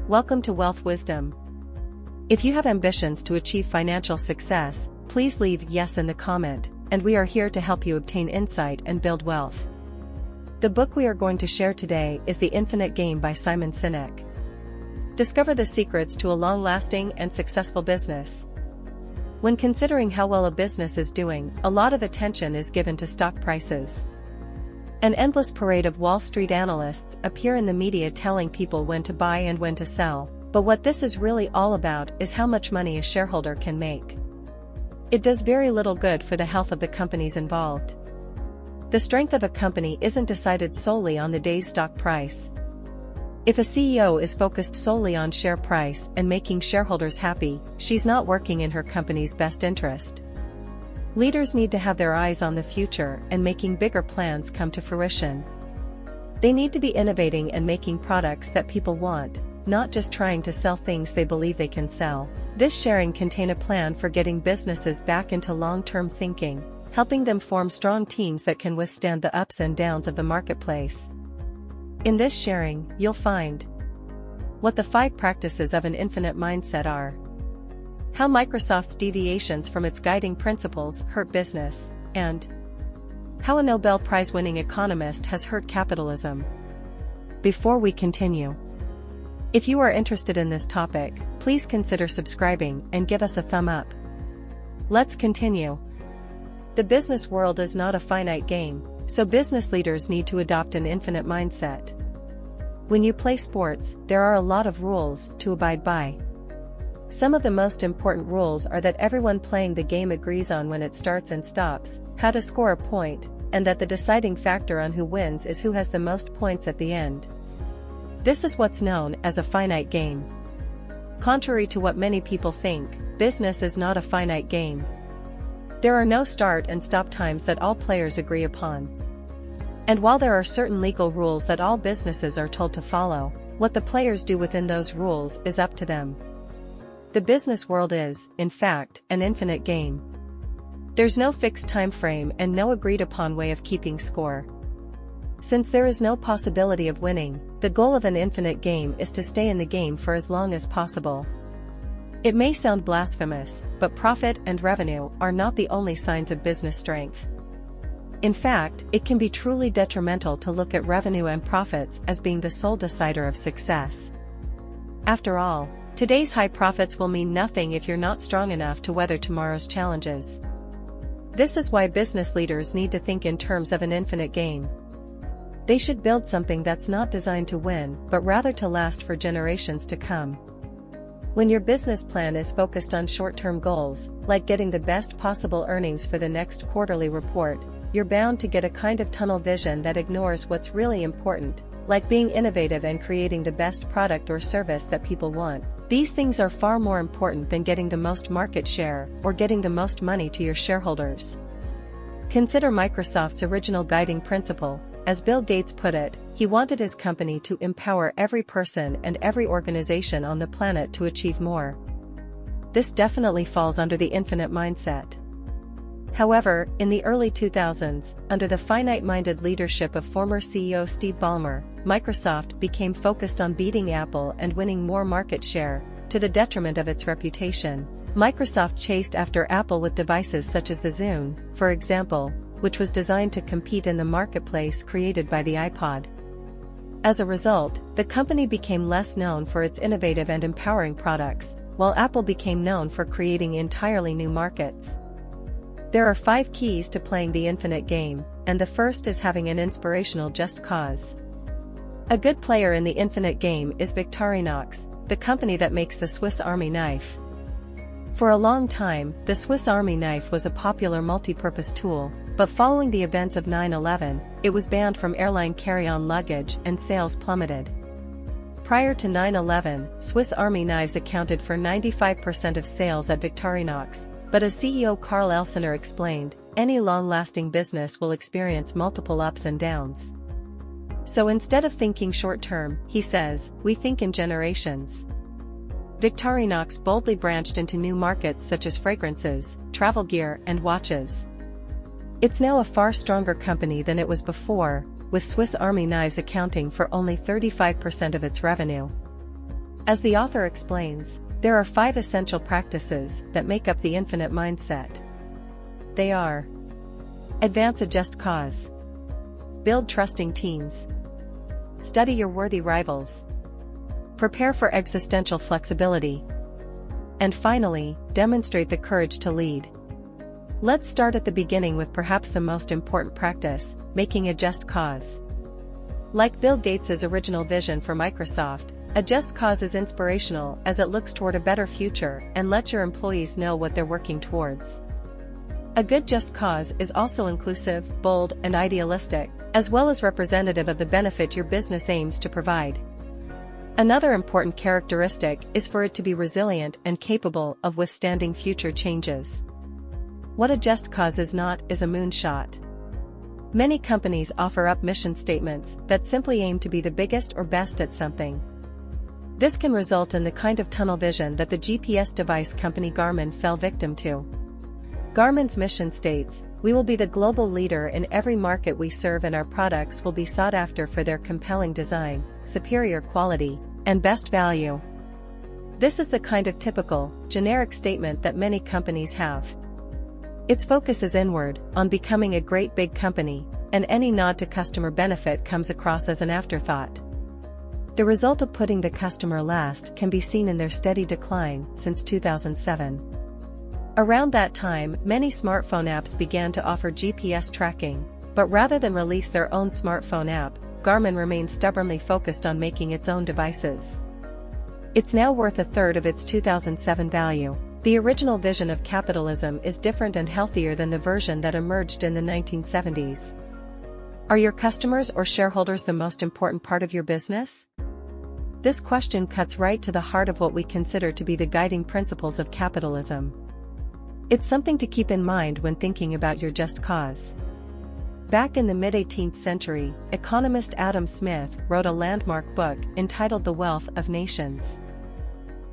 Welcome to Wealth Wisdom. If you have ambitions to achieve financial success, please leave yes in the comment, and we are here to help you obtain insight and build wealth. The book we are going to share today is The Infinite Game by Simon Sinek. Discover the secrets to a long-lasting and successful business. When considering how well a business is doing, a lot of attention is given to stock prices. An endless parade of Wall Street analysts appear in the media telling people when to buy and when to sell, but what this is really all about is how much money a shareholder can make. It does very little good for the health of the companies involved. The strength of a company isn't decided solely on the day's stock price. If a CEO is focused solely on share price and making shareholders happy, she's not working in her company's best interest. Leaders need to have their eyes on the future and making bigger plans come to fruition. They need to be innovating and making products that people want, not just trying to sell things they believe they can sell. This sharing contains a plan for getting businesses back into long-term thinking, helping them form strong teams that can withstand the ups and downs of the marketplace. In this sharing, you'll find what the 5 practices of an infinite mindset are, how Microsoft's deviations from its guiding principles hurt business, and how a Nobel Prize-winning economist has hurt capitalism. Before we continue, if you are interested in this topic, please consider subscribing and give us a thumb up. Let's continue. The business world is not a finite game, so business leaders need to adopt an infinite mindset. When you play sports, there are a lot of rules to abide by. Some of the most important rules are that everyone playing the game agrees on when it starts and stops, how to score a point, and that the deciding factor on who wins is who has the most points at the end. This is what's known as a finite game. Contrary to what many people think, business is not a finite game. There are no start and stop times that all players agree upon. And while there are certain legal rules that all businesses are told to follow, what the players do within those rules is up to them. The business world is, in fact, an infinite game. There's no fixed time frame and no agreed-upon way of keeping score. Since there is no possibility of winning, the goal of an infinite game is to stay in the game for as long as possible. It may sound blasphemous, but profit and revenue are not the only signs of business strength. In fact, it can be truly detrimental to look at revenue and profits as being the sole decider of success. After all, today's high profits will mean nothing if you're not strong enough to weather tomorrow's challenges. This is why business leaders need to think in terms of an infinite game. They should build something that's not designed to win, but rather to last for generations to come. When your business plan is focused on short-term goals, like getting the best possible earnings for the next quarterly report, you're bound to get a kind of tunnel vision that ignores what's really important, like being innovative and creating the best product or service that people want. These things are far more important than getting the most market share or getting the most money to your shareholders. Consider Microsoft's original guiding principle. As Bill Gates put it, he wanted his company to empower every person and every organization on the planet to achieve more. This definitely falls under the infinite mindset. However, in the early 2000s, under the finite-minded leadership of former CEO Steve Ballmer, Microsoft became focused on beating Apple and winning more market share, to the detriment of its reputation. Microsoft chased after Apple with devices such as the Zune, for example, which was designed to compete in the marketplace created by the iPod. As a result, the company became less known for its innovative and empowering products, while Apple became known for creating entirely new markets. There are 5 keys to playing the infinite game, and the first is having an inspirational just cause. A good player in the infinite game is Victorinox, the company that makes the Swiss Army knife. For a long time, the Swiss Army knife was a popular multi-purpose tool, but following the events of 9/11, it was banned from airline carry-on luggage and sales plummeted. Prior to 9/11, Swiss Army knives accounted for 95% of sales at Victorinox, but as CEO Carl Elsener explained, any long-lasting business will experience multiple ups and downs. So instead of thinking short-term, he says, we think in generations. Victorinox boldly branched into new markets such as fragrances, travel gear, and watches. It's now a far stronger company than it was before, with Swiss Army knives accounting for only 35% of its revenue. As the author explains, there are 5 essential practices that make up the infinite mindset. They are: advance a just cause, build trusting teams, study your worthy rivals, prepare for existential flexibility, and finally, demonstrate the courage to lead. Let's start at the beginning with perhaps the most important practice, making a just cause. Like Bill Gates' original vision for Microsoft, a just cause is inspirational as it looks toward a better future and lets your employees know what they're working towards. A good just cause is also inclusive, bold, and idealistic, as well as representative of the benefit your business aims to provide. Another important characteristic is for it to be resilient and capable of withstanding future changes. What a just cause is not is a moonshot. Many companies offer up mission statements that simply aim to be the biggest or best at something. This can result in the kind of tunnel vision that the GPS device company Garmin fell victim to. Garmin's mission states, "We will be the global leader in every market we serve, and our products will be sought after for their compelling design, superior quality, and best value." This is the kind of typical, generic statement that many companies have. Its focus is inward, on becoming a great big company, and any nod to customer benefit comes across as an afterthought. The result of putting the customer last can be seen in their steady decline since 2007. Around that time, many smartphone apps began to offer GPS tracking, but rather than release their own smartphone app, Garmin remained stubbornly focused on making its own devices. It's now worth a third of its 2007 value. The original vision of capitalism is different and healthier than the version that emerged in the 1970s. Are your customers or shareholders the most important part of your business? This question cuts right to the heart of what we consider to be the guiding principles of capitalism. It's something to keep in mind when thinking about your just cause. Back in the mid-18th century, economist Adam Smith wrote a landmark book entitled The Wealth of Nations.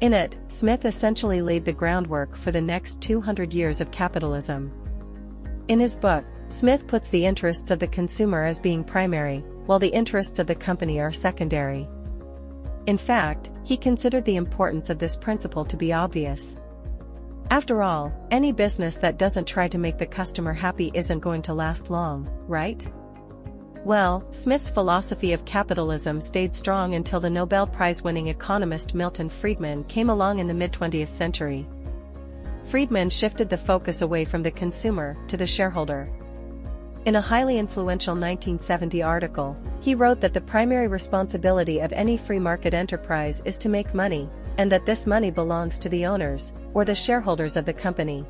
In it, Smith essentially laid the groundwork for the next 200 years of capitalism. In his book, Smith puts the interests of the consumer as being primary, while the interests of the company are secondary. In fact, he considered the importance of this principle to be obvious. After all, any business that doesn't try to make the customer happy isn't going to last long, right? Well, Smith's philosophy of capitalism stayed strong until the Nobel Prize-winning economist Milton Friedman came along in the mid-20th century. Friedman shifted the focus away from the consumer to the shareholder. In a highly influential 1970 article, he wrote that the primary responsibility of any free market enterprise is to make money, and that this money belongs to the owners, or the shareholders of the company.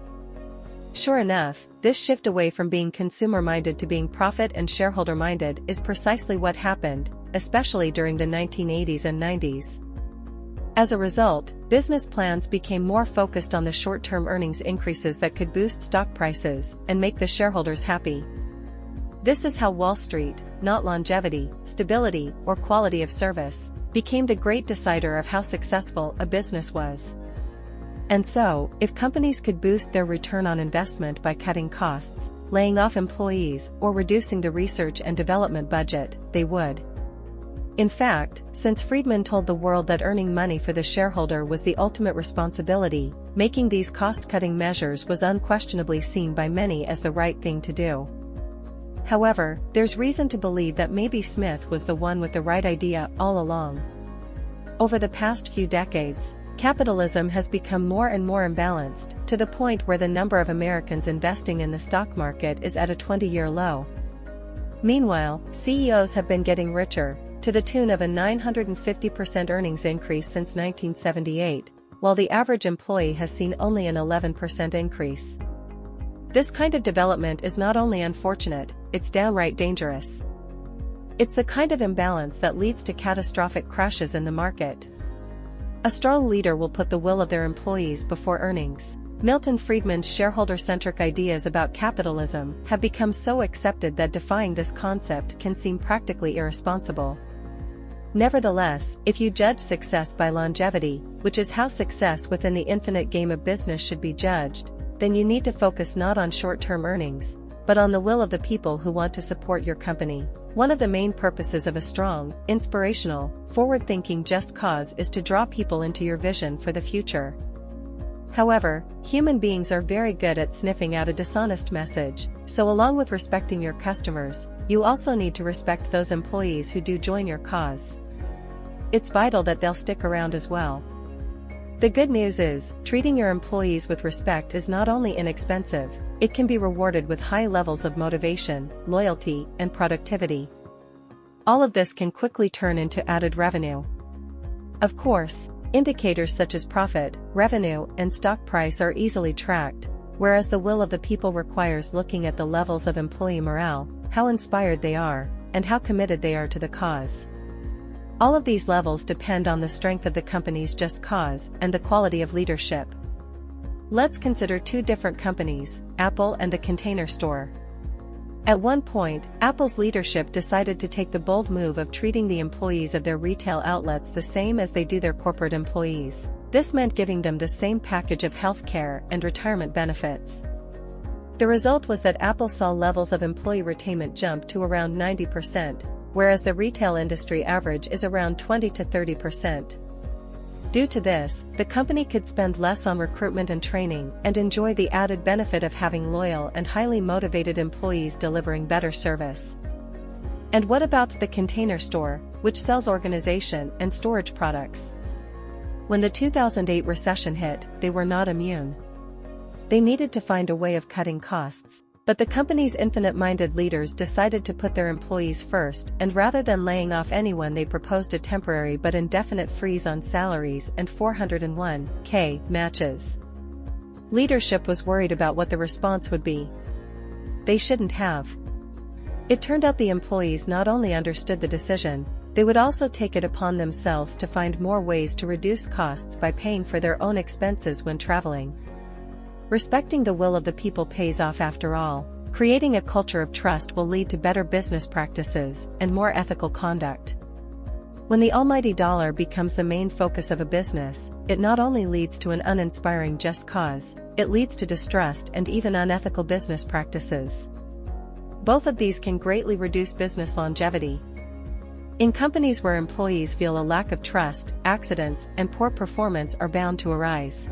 Sure enough, this shift away from being consumer-minded to being profit and shareholder-minded is precisely what happened, especially during the 1980s and 90s. As a result, business plans became more focused on the short-term earnings increases that could boost stock prices and make the shareholders happy. This is how Wall Street, not longevity, stability, or quality of service, became the great decider of how successful a business was. And so, if companies could boost their return on investment by cutting costs, laying off employees, or reducing the research and development budget, they would. In fact, since Friedman told the world that earning money for the shareholder was the ultimate responsibility, making these cost-cutting measures was unquestionably seen by many as the right thing to do. However, there's reason to believe that maybe Smith was the one with the right idea all along. Over the past few decades, capitalism has become more and more imbalanced, to the point where the number of Americans investing in the stock market is at a 20-year low. Meanwhile, CEOs have been getting richer, to the tune of a 950% earnings increase since 1978, while the average employee has seen only an 11% increase. This kind of development is not only unfortunate, it's downright dangerous. It's the kind of imbalance that leads to catastrophic crashes in the market. A strong leader will put the will of their employees before earnings. Milton Friedman's shareholder-centric ideas about capitalism have become so accepted that defying this concept can seem practically irresponsible. Nevertheless, if you judge success by longevity, which is how success within the infinite game of business should be judged, then you need to focus not on short-term earnings, but on the will of the people who want to support your company. One of the main purposes of a strong, inspirational, forward-thinking just cause is to draw people into your vision for the future. However, human beings are very good at sniffing out a dishonest message, so along with respecting your customers, you also need to respect those employees who do join your cause. It's vital that they'll stick around as well. The good news is, treating your employees with respect is not only inexpensive, it can be rewarded with high levels of motivation, loyalty, and productivity. All of this can quickly turn into added revenue. Of course, indicators such as profit, revenue, and stock price are easily tracked, whereas the will of the people requires looking at the levels of employee morale, how inspired they are, and how committed they are to the cause. All of these levels depend on the strength of the company's just cause and the quality of leadership. Let's consider two different companies, Apple and the Container Store. At one point, Apple's leadership decided to take the bold move of treating the employees of their retail outlets the same as they do their corporate employees. This meant giving them the same package of healthcare and retirement benefits. The result was that Apple saw levels of employee retainment jump to around 90%, whereas the retail industry average is around 20 to 30%. Due to this, the company could spend less on recruitment and training and enjoy the added benefit of having loyal and highly motivated employees delivering better service. And what about the Container Store, which sells organization and storage products? When the 2008 recession hit, they were not immune. They needed to find a way of cutting costs. But the company's infinite-minded leaders decided to put their employees first, and rather than laying off anyone, they proposed a temporary but indefinite freeze on salaries and 401(k) matches. Leadership was worried about what the response would be. They shouldn't have. It turned out the employees not only understood the decision, they would also take it upon themselves to find more ways to reduce costs by paying for their own expenses when traveling. Respecting the will of the people pays off after all. Creating a culture of trust will lead to better business practices and more ethical conduct. When the almighty dollar becomes the main focus of a business, it not only leads to an uninspiring just cause, it leads to distrust and even unethical business practices. Both of these can greatly reduce business longevity. In companies where employees feel a lack of trust, accidents and poor performance are bound to arise.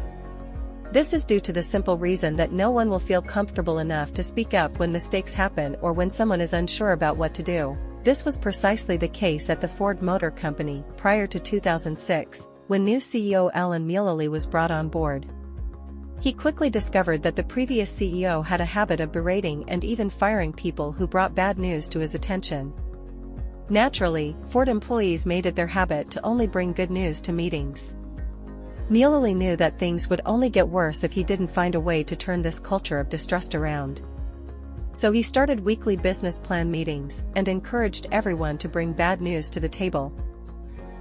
This is due to the simple reason that no one will feel comfortable enough to speak up when mistakes happen or when someone is unsure about what to do. This was precisely the case at the Ford Motor Company prior to 2006, when new CEO Alan Mulally was brought on board. He quickly discovered that the previous CEO had a habit of berating and even firing people who brought bad news to his attention. Naturally, Ford employees made it their habit to only bring good news to meetings. Mulally knew that things would only get worse if he didn't find a way to turn this culture of distrust around. So he started weekly business plan meetings and encouraged everyone to bring bad news to the table.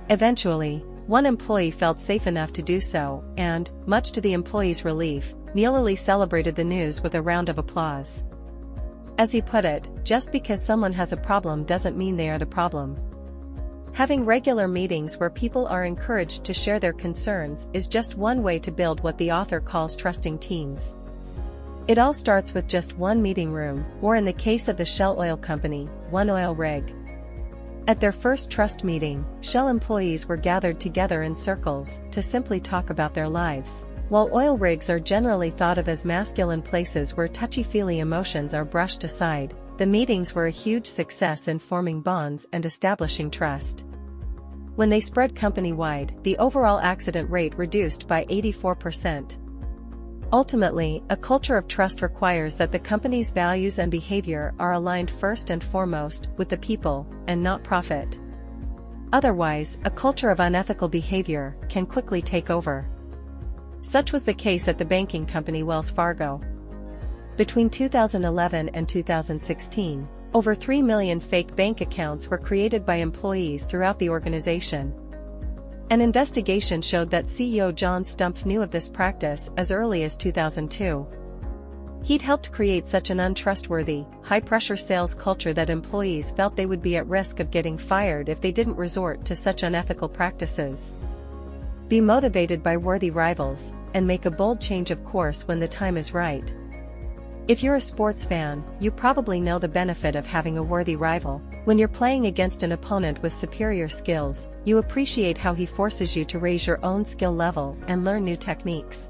Eventually, one employee felt safe enough to do so, and, much to the employee's relief, Mulally celebrated the news with a round of applause. As he put it, just because someone has a problem doesn't mean they are the problem. Having regular meetings where people are encouraged to share their concerns is just one way to build what the author calls trusting teams. It all starts with just one meeting room, or in the case of the Shell Oil Company, one oil rig. At their first trust meeting, Shell employees were gathered together in circles to simply talk about their lives. While oil rigs are generally thought of as masculine places where touchy-feely emotions are brushed aside, the meetings were a huge success in forming bonds and establishing trust. When they spread company-wide, the overall accident rate reduced by 84%. Ultimately, a culture of trust requires that the company's values and behavior are aligned first and foremost with the people, and not profit. Otherwise, a culture of unethical behavior can quickly take over. Such was the case at the banking company Wells Fargo. Between 2011 and 2016, over 3 million fake bank accounts were created by employees throughout the organization. An investigation showed that CEO John Stumpf knew of this practice as early as 2002. He'd helped create such an untrustworthy, high-pressure sales culture that employees felt they would be at risk of getting fired if they didn't resort to such unethical practices. Be motivated by worthy rivals, and make a bold change of course when the time is right. If you're a sports fan, you probably know the benefit of having a worthy rival. When you're playing against an opponent with superior skills, you appreciate how he forces you to raise your own skill level and learn new techniques.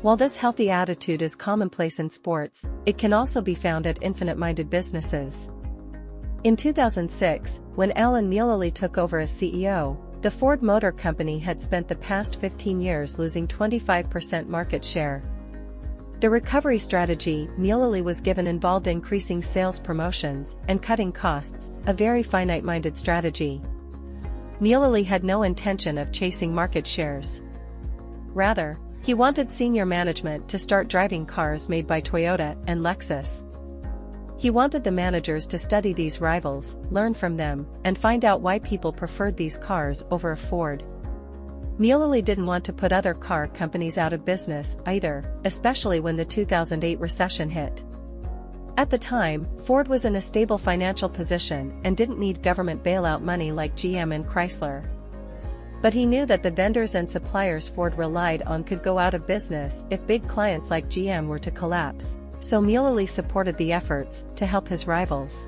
While this healthy attitude is commonplace in sports, it can also be found at infinite-minded businesses. In 2006, when Alan Mulally took over as CEO, the Ford Motor Company had spent the past 15 years losing 25% market share. The recovery strategy Mulally was given involved increasing sales promotions and cutting costs, a very finite-minded strategy. Mulally had no intention of chasing market shares. Rather, he wanted senior management to start driving cars made by Toyota and Lexus. He wanted the managers to study these rivals, learn from them, and find out why people preferred these cars over a Ford. Mulally didn't want to put other car companies out of business either, especially when the 2008 recession hit. At the time, Ford was in a stable financial position and didn't need government bailout money like GM and Chrysler. But he knew that the vendors and suppliers Ford relied on could go out of business if big clients like GM were to collapse, so Mulally supported the efforts to help his rivals.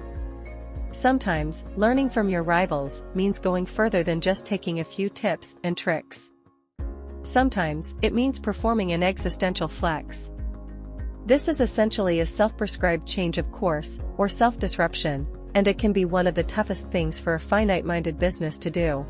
Sometimes, learning from your rivals means going further than just taking a few tips and tricks. Sometimes, it means performing an existential flex. This is essentially a self-prescribed change of course, or self-disruption, and it can be one of the toughest things for a finite-minded business to do.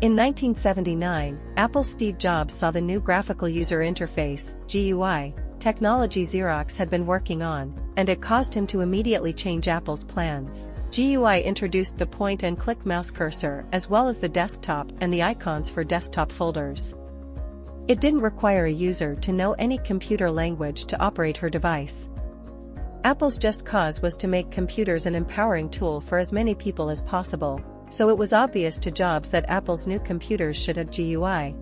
In 1979, Apple's Steve Jobs saw the new graphical user interface, GUI, technology Xerox had been working on, and it caused him to immediately change Apple's plans. GUI introduced the point-and-click mouse cursor as well as the desktop and the icons for desktop folders. It didn't require a user to know any computer language to operate her device. Apple's just cause was to make computers an empowering tool for as many people as possible, so it was obvious to Jobs that Apple's new computers should have GUI.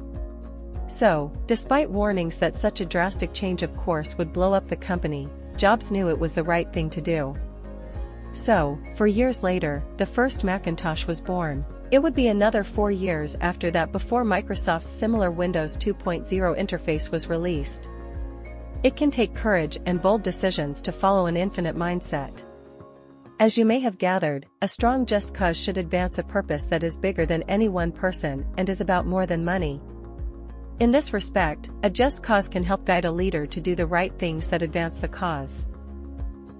So, despite warnings that such a drastic change of course would blow up the company, Jobs knew it was the right thing to do. So, 4 years later, the first Macintosh was born. It would be another 4 years after that before Microsoft's similar Windows 2.0 interface was released. It can take courage and bold decisions to follow an infinite mindset. As you may have gathered, a strong just cause should advance a purpose that is bigger than any one person and is about more than money. In this respect, a just cause can help guide a leader to do the right things that advance the cause.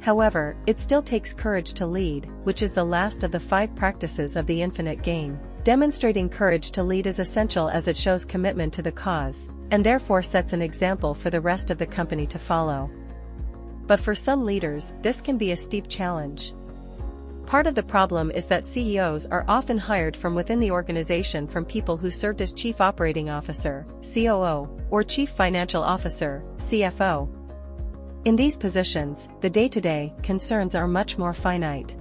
However, it still takes courage to lead, which is the last of the 5 practices of the infinite game. Demonstrating courage to lead is essential as it shows commitment to the cause, and therefore sets an example for the rest of the company to follow. But for some leaders, this can be a steep challenge. Part of the problem is that CEOs are often hired from within the organization from people who served as Chief Operating Officer, COO, or Chief Financial Officer, CFO. In these positions, the day-to-day concerns are much more finite.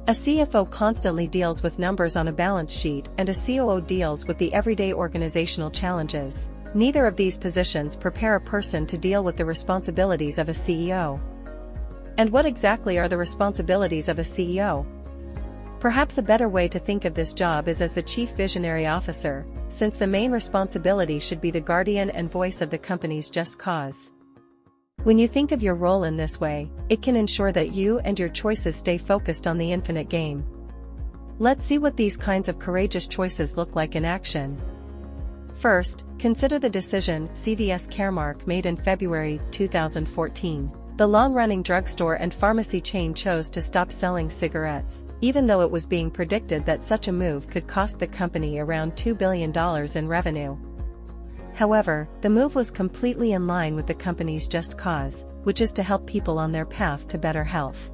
A CFO constantly deals with numbers on a balance sheet and a COO deals with the everyday organizational challenges. Neither of these positions prepare a person to deal with the responsibilities of a CEO. And what exactly are the responsibilities of a CEO? Perhaps a better way to think of this job is as the Chief Visionary Officer, since the main responsibility should be the guardian and voice of the company's just cause. When you think of your role in this way, it can ensure that you and your choices stay focused on the infinite game. Let's see what these kinds of courageous choices look like in action. First, consider the decision CVS Caremark made in February 2014. The long-running drugstore and pharmacy chain chose to stop selling cigarettes, even though it was being predicted that such a move could cost the company around $2 billion in revenue. However, the move was completely in line with the company's just cause, which is to help people on their path to better health.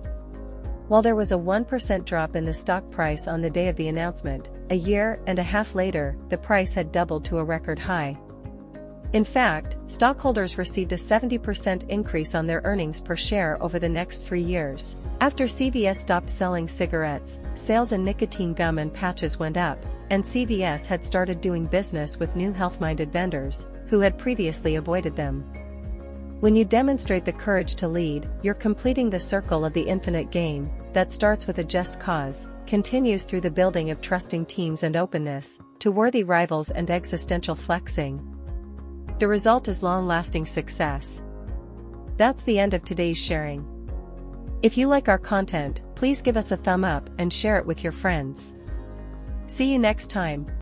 While there was a 1% drop in the stock price on the day of the announcement, a year and a half later, the price had doubled to a record high. In fact, stockholders received a 70% increase on their earnings per share over the next 3 years. After CVS stopped selling cigarettes, sales in nicotine gum and patches went up, and CVS had started doing business with new health-minded vendors, who had previously avoided them. When you demonstrate the courage to lead, you're completing the circle of the infinite game, that starts with a just cause, continues through the building of trusting teams and openness, to worthy rivals and existential flexing. The result is long-lasting success. That's the end of today's sharing. If you like our content, please give us a thumb up and share it with your friends. See you next time.